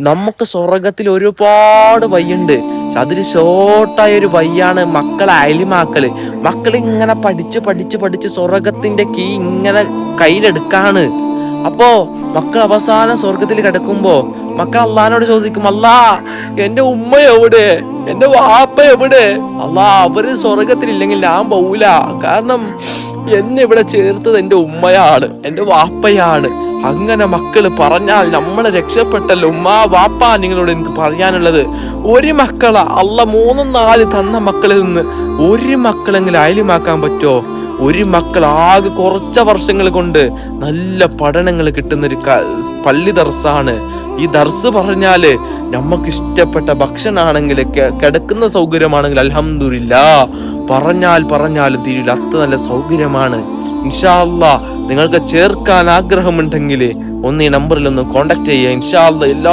നമുക്ക് സ്വർഗത്തിൽ ഒരുപാട് വയ്യുണ്ട്. അതില് ഷോർട്ടായ ഒരു വയ്യാണ് മക്കളെ അയലിമാക്കല്. മക്കൾ ഇങ്ങനെ പഠിച്ച് സ്വർഗത്തിന്റെ കീ ഇങ്ങനെ കയ്യിലെടുക്കാണ്. അപ്പോ മക്കൾ അവസാനം സ്വർഗത്തിൽ കിടക്കുമ്പോ മക്കൾ അള്ളഹാനോട് ചോദിക്കും, അല്ലാ എന്റെ ഉമ്മ എവിടെ, എന്റെ വാപ്പ എവിടെ? അല്ലാ അവര് സ്വർഗത്തിലില്ലെങ്കിൽ ഞാൻ പോവില്ല. കാരണം എന്നെ ഇവിടെ ചേർത്തത് എന്റെ ഉമ്മയാണ്, എന്റെ വാപ്പയാണ്. അങ്ങനെ മക്കള് പറഞ്ഞാൽ നമ്മൾ രക്ഷപ്പെട്ടല്ലോ. ഉമ്മ വാപ്പ, നിങ്ങളോട് എനിക്ക് പറയാനുള്ളത്, ഒരു മക്കളെ അല്ല 3 4 തന്ന മക്കളിൽ നിന്ന് ഒരു മക്കളെങ്കിലും അയലിമാക്കാൻ പറ്റുമോ? ഒരു മക്കൾ ആകെ കുറച്ച് വർഷങ്ങൾ കൊണ്ട് നല്ല പഠനങ്ങൾ കിട്ടുന്നൊരു പള്ളി ദർസാണ് ഈ ദർസ്. പറഞ്ഞാല് നമുക്ക് ഇഷ്ടപ്പെട്ട ഭക്ഷണമാണെങ്കിൽ, കിടക്കുന്ന സൗകര്യമാണെങ്കിൽ അൽഹംദുലില്ലാ പറഞ്ഞാലും തീരില്ല, അത്ര നല്ല സൗകര്യമാണ്. ഇൻഷാ അല്ലാഹ് നിങ്ങൾക്ക് ചേർക്കാൻ ആഗ്രഹമുണ്ടെങ്കിൽ ഒന്ന് ഈ നമ്പറിൽ ഒന്ന് കോണ്ടാക്ട് ചെയ്യുക. ഇൻഷാ അല്ലാഹ് എല്ലാ